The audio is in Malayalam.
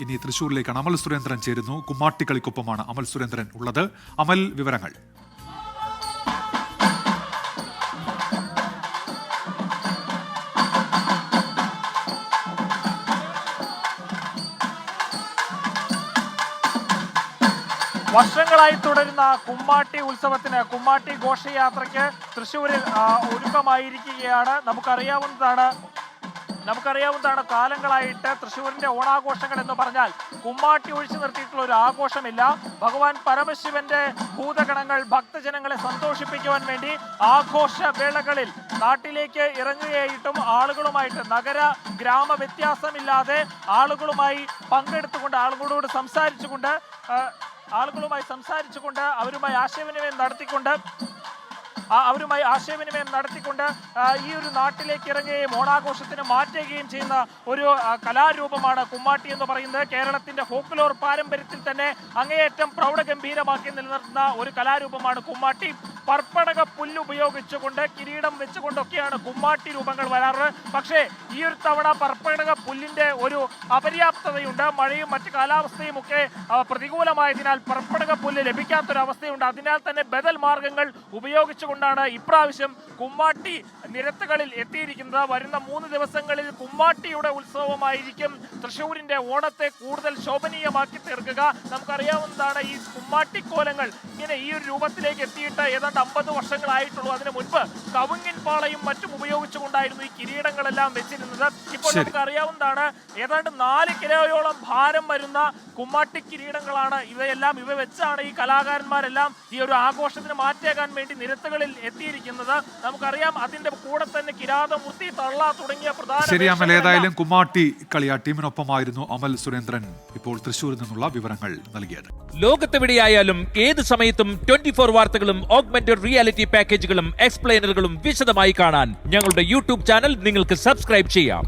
ഇനി തൃശ്ശൂരിലേക്കാണ് അമൽ സുരേന്ദ്രൻ ചേരുന്നു. കുമ്മാട്ടിക്കളിക്കൊപ്പമാണ് അമൽ സുരേന്ദ്രൻ ഉള്ളത്. അമൽ, വിവരങ്ങൾ. വർഷങ്ങളായി തുടരുന്ന കുമ്മാട്ടി ഉത്സവത്തിന്, കുമ്മാട്ടി ഘോഷയാത്രയ്ക്ക് തൃശ്ശൂരിൽ ഒരുക്കമായിരിക്കുകയാണ്. നമുക്കറിയാവുന്നതാണ് കാലങ്ങളായിട്ട് തൃശ്ശൂരിന്റെ ഓണാഘോഷങ്ങൾ എന്ന് പറഞ്ഞാൽ കുമ്മാട്ടി ഒഴിച്ചു നിർത്തിയിട്ടുള്ള ഒരു ആഘോഷമില്ല. ഭഗവാൻ പരമശിവന്റെ ഭൂതഗണങ്ങൾ ഭക്തജനങ്ങളെ സന്തോഷിപ്പിക്കുവാൻ വേണ്ടി ആഘോഷവേളകളിൽ നാട്ടിലേക്ക് ഇറങ്ങുകയായിട്ടും ആളുകളുമായിട്ട് നഗര ഗ്രാമ വ്യത്യാസമില്ലാതെ ആളുകളുമായി പങ്കെടുത്തുകൊണ്ട് ആളുകളോട് സംസാരിച്ചുകൊണ്ട് അവരുമായി ആശയവിനിമയം നടത്തിക്കൊണ്ട് ഈ ഒരു നാട്ടിലേക്ക് ഇറങ്ങുകയും ഓണാഘോഷത്തിന് മാറ്റുകയും ചെയ്യുന്ന ഒരു കലാരൂപമാണ് കുമ്മാട്ടി എന്ന് പറയുന്നത്. കേരളത്തിന്റെ ഫോക്ലോർ പാരമ്പര്യത്തിൽ തന്നെ അങ്ങേയറ്റം പ്രൗഢഗംഭീരമാക്കി നിലനിർത്തുന്ന ഒരു കലാരൂപമാണ് കുമ്മാട്ടി. പർപ്പടക പുല്ല് ഉപയോഗിച്ചുകൊണ്ട് കിരീടം വെച്ചുകൊണ്ടൊക്കെയാണ് കുമ്മാട്ടി രൂപങ്ങൾ വരാറ്. പക്ഷേ ഈ ഒരു തവണ പർപ്പടക പുല്ലിന്റെ ഒരു അപര്യാപ്തതയുണ്ട്. മഴയും മറ്റു കാലാവസ്ഥയും ഒക്കെ പ്രതികൂലമായതിനാൽ പർപ്പടക പുല്ല് ലഭിക്കാത്തൊരവസ്ഥയുണ്ട്. അതിനാൽ തന്നെ ബദൽ മാർഗങ്ങൾ ഉപയോഗിച്ചുകൊണ്ടാണ് ഇപ്രാവശ്യം കുമ്മാട്ടി നിരത്തുകളിൽ എത്തിയിരിക്കുന്നത്. വരുന്ന 3 ദിവസങ്ങളിൽ കുമ്മാട്ടിയുടെ ഉത്സവമായിരിക്കും തൃശ്ശൂരിന്റെ ഓണത്തെ കൂടുതൽ ശോഭനീയമാക്കി തീർക്കുക. നമുക്കറിയാവുന്നതാണ് ഈ കുമ്മാട്ടിക്കോലങ്ങൾ ഇങ്ങനെ ഈ ഒരു രൂപത്തിലേക്ക് എത്തിയിട്ട് ഏതാണ്ട് 50 വർഷങ്ങളായിട്ടുള്ളൂ. അതിനു മുൻപ് കവുങ്ങിൻ പാളയും മറ്റും ഉപയോഗിച്ചുകൊണ്ടായിരുന്നു ഈ കിരീടങ്ങളെല്ലാം വെച്ചിരുന്നത്. ഇപ്പോൾ നമുക്കറിയാവുന്നതാണ് ഏതാണ്ട് 4 കിലോയോളം ഭാരം വരുന്ന കുമ്മാട്ടി കിരീടങ്ങളാണ് ഇവ വെച്ചാണ് ഈ കലാകാരന്മാരെല്ലാം ഈ ഒരു ആഘോഷത്തിന് മാറ്റേകാൻ വേണ്ടി നിരത്തുകളിൽ എത്തിയിരിക്കുന്നത്. നമുക്കറിയാം അതിന്റെ കൂടെ തന്നെ കിരാതമൂർത്തി, തള്ള തുടങ്ങിയ പ്രധാന ഏതായാലും കുമ്മാട്ടി കളിയാ ടീമിനൊപ്പമായിരുന്നു അമൽ സുരേന്ദ്രൻ ഇപ്പോൾ തൃശ്ശൂരിൽ നിന്നുള്ള വിവരങ്ങൾ നൽകിയത്. ലോകത്തെവിടെയായാലും ഏത് സമയത്തും 24 വാർത്തകളും ഓഗ്മെന്റഡ് റിയാലിറ്റി പാക്കേജുകളും എക്സ്പ്ലെയിനറുകളും വിശദമായി കാണാൻ ഞങ്ങളുടെ യൂട്യൂബ് ചാനൽ നിങ്ങൾക്ക് സബ്സ്ക്രൈബ് ചെയ്യാം.